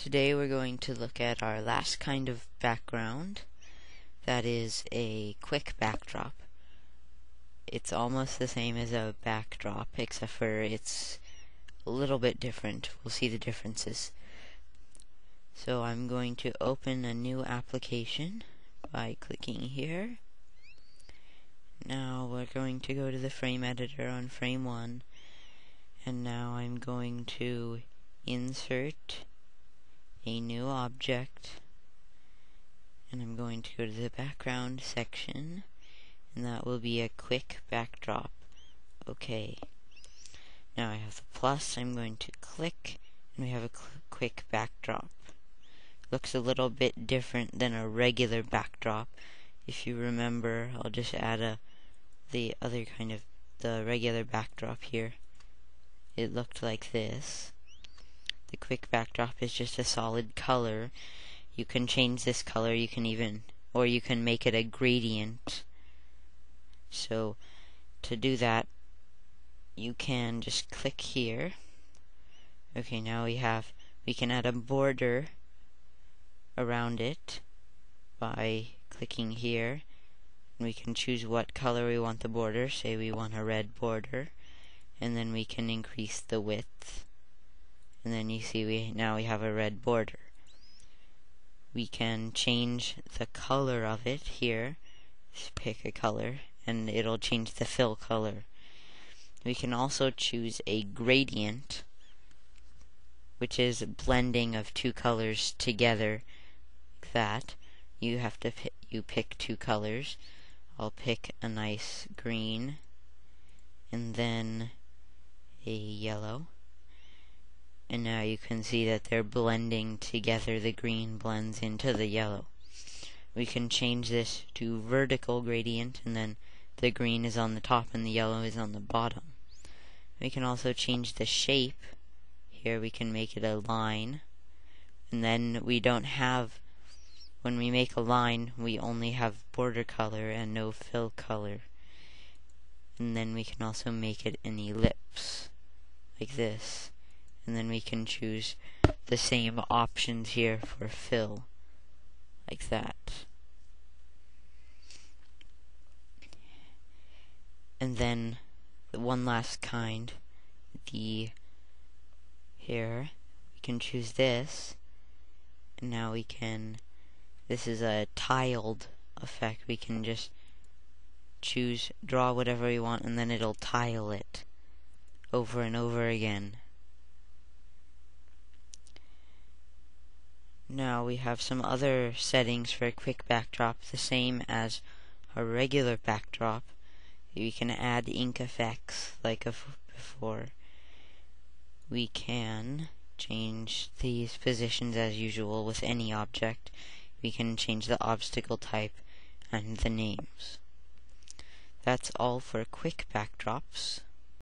Today we're going to look at our last kind of background, that is a quick backdrop. It's almost the same as a backdrop, except for it's a little bit different. We'll see the differences. So I'm going to open a new application by clicking here. Now we're going to go to the frame editor on frame 1, and now I'm going to insert a new object, and I'm going to go to the background section, and that will be a quick backdrop. Okay, now I have the plus. I'm going to click, and we have a quick backdrop. Looks a little bit different than a regular backdrop. If you remember, I'll just add the other kind of the regular backdrop here. It looked like this. The quick backdrop is just a solid color. You can change this color, you can make it a gradient. So to do that, you can just click here. Okay, now we can add a border around it by clicking here, and we can choose what color we want the border. Say we want a red border, and then we can increase the width. And then you see now we have a red border. We can change the color of it here. Just pick a color and it'll change the fill color. We can also choose a gradient, which is blending of two colors together like that. You pick two colors. I'll pick a nice green and then a yellow. And now you can see that they're blending together. The green blends into the yellow. We can change this to vertical gradient, and then the green is on the top and the yellow is on the bottom. We can also change the shape. Here we can make it a line, and then when we make a line, we only have border color and no fill color. And then we can also make it an ellipse like this. And then we can choose the same options here for fill, like that. And then the one last kind, here, we can choose this, and now this is a tiled effect. We can just draw whatever we want, and then it'll tile it over and over again. Now we have some other settings for a quick backdrop, the same as a regular backdrop. We can add ink effects like before. We can change these positions as usual with any object. We can change the obstacle type and the names. That's all for quick backdrops.